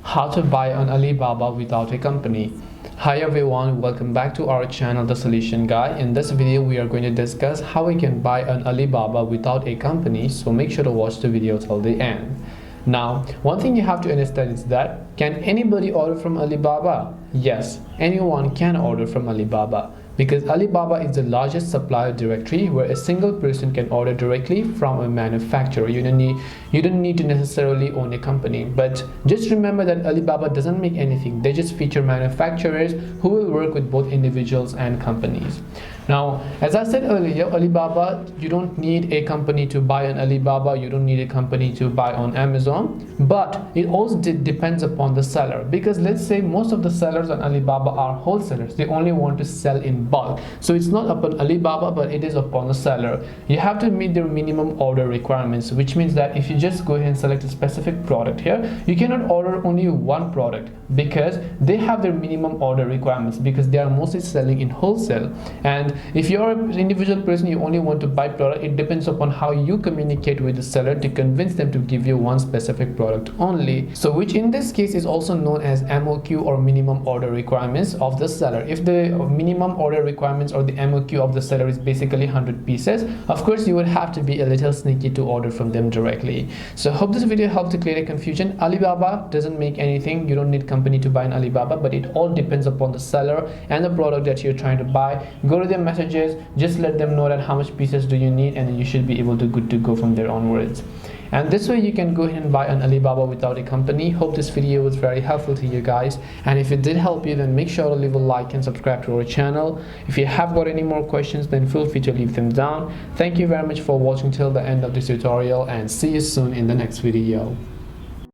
How to buy on Alibaba without a company. Hi everyone, welcome back to our channel The Solution Guy. In this video we are going to discuss how we can buy on Alibaba without a company, so make sure to watch the video till the end. Now, one thing you have to understand is that can anybody order from Alibaba? Yes, anyone can order from Alibaba, because Alibaba is the largest supplier directory where a single person can order directly from a manufacturer. You don't need to necessarily own a company. But just remember that Alibaba doesn't make anything. They just feature manufacturers who will work with both individuals and companies. Now, as I said earlier, Alibaba, you don't need a company to buy on Alibaba, you don't need a company to buy on Amazon, but it also depends upon the seller, because let's say most of the sellers on Alibaba are wholesalers. They only want to sell in bulk. So it's not upon Alibaba, but it is upon the seller. You have to meet their minimum order requirements, which means that if you just go ahead and select a specific product here, you cannot order only one product, because they have their minimum order requirements, because they are mostly selling in wholesale. And if you're an individual person, you only want to buy product, it depends upon how you communicate with the seller to convince them to give you one specific product only. So which in this case is also known as MOQ, or minimum order requirements of the seller. If the minimum order requirements or the MOQ of the seller is basically 100 pieces, of course you would have to be a little sneaky to order from them directly. So I hope this video helped to clear the confusion. Alibaba doesn't make anything. You don't need company to buy in Alibaba, but it all depends upon the seller and the product that you're trying to buy. Go to their messages, just let them know that how much pieces do you need, and then you should be able to good to go from there onwards. And this way you can go ahead and buy on Alibaba without a company. Hope this video was very helpful to you guys, and if it did help you, then make sure to leave a like and subscribe to our channel. If you have got any more questions, then feel free to leave them down. Thank you very much for watching till the end of this tutorial, and see you soon in the next video.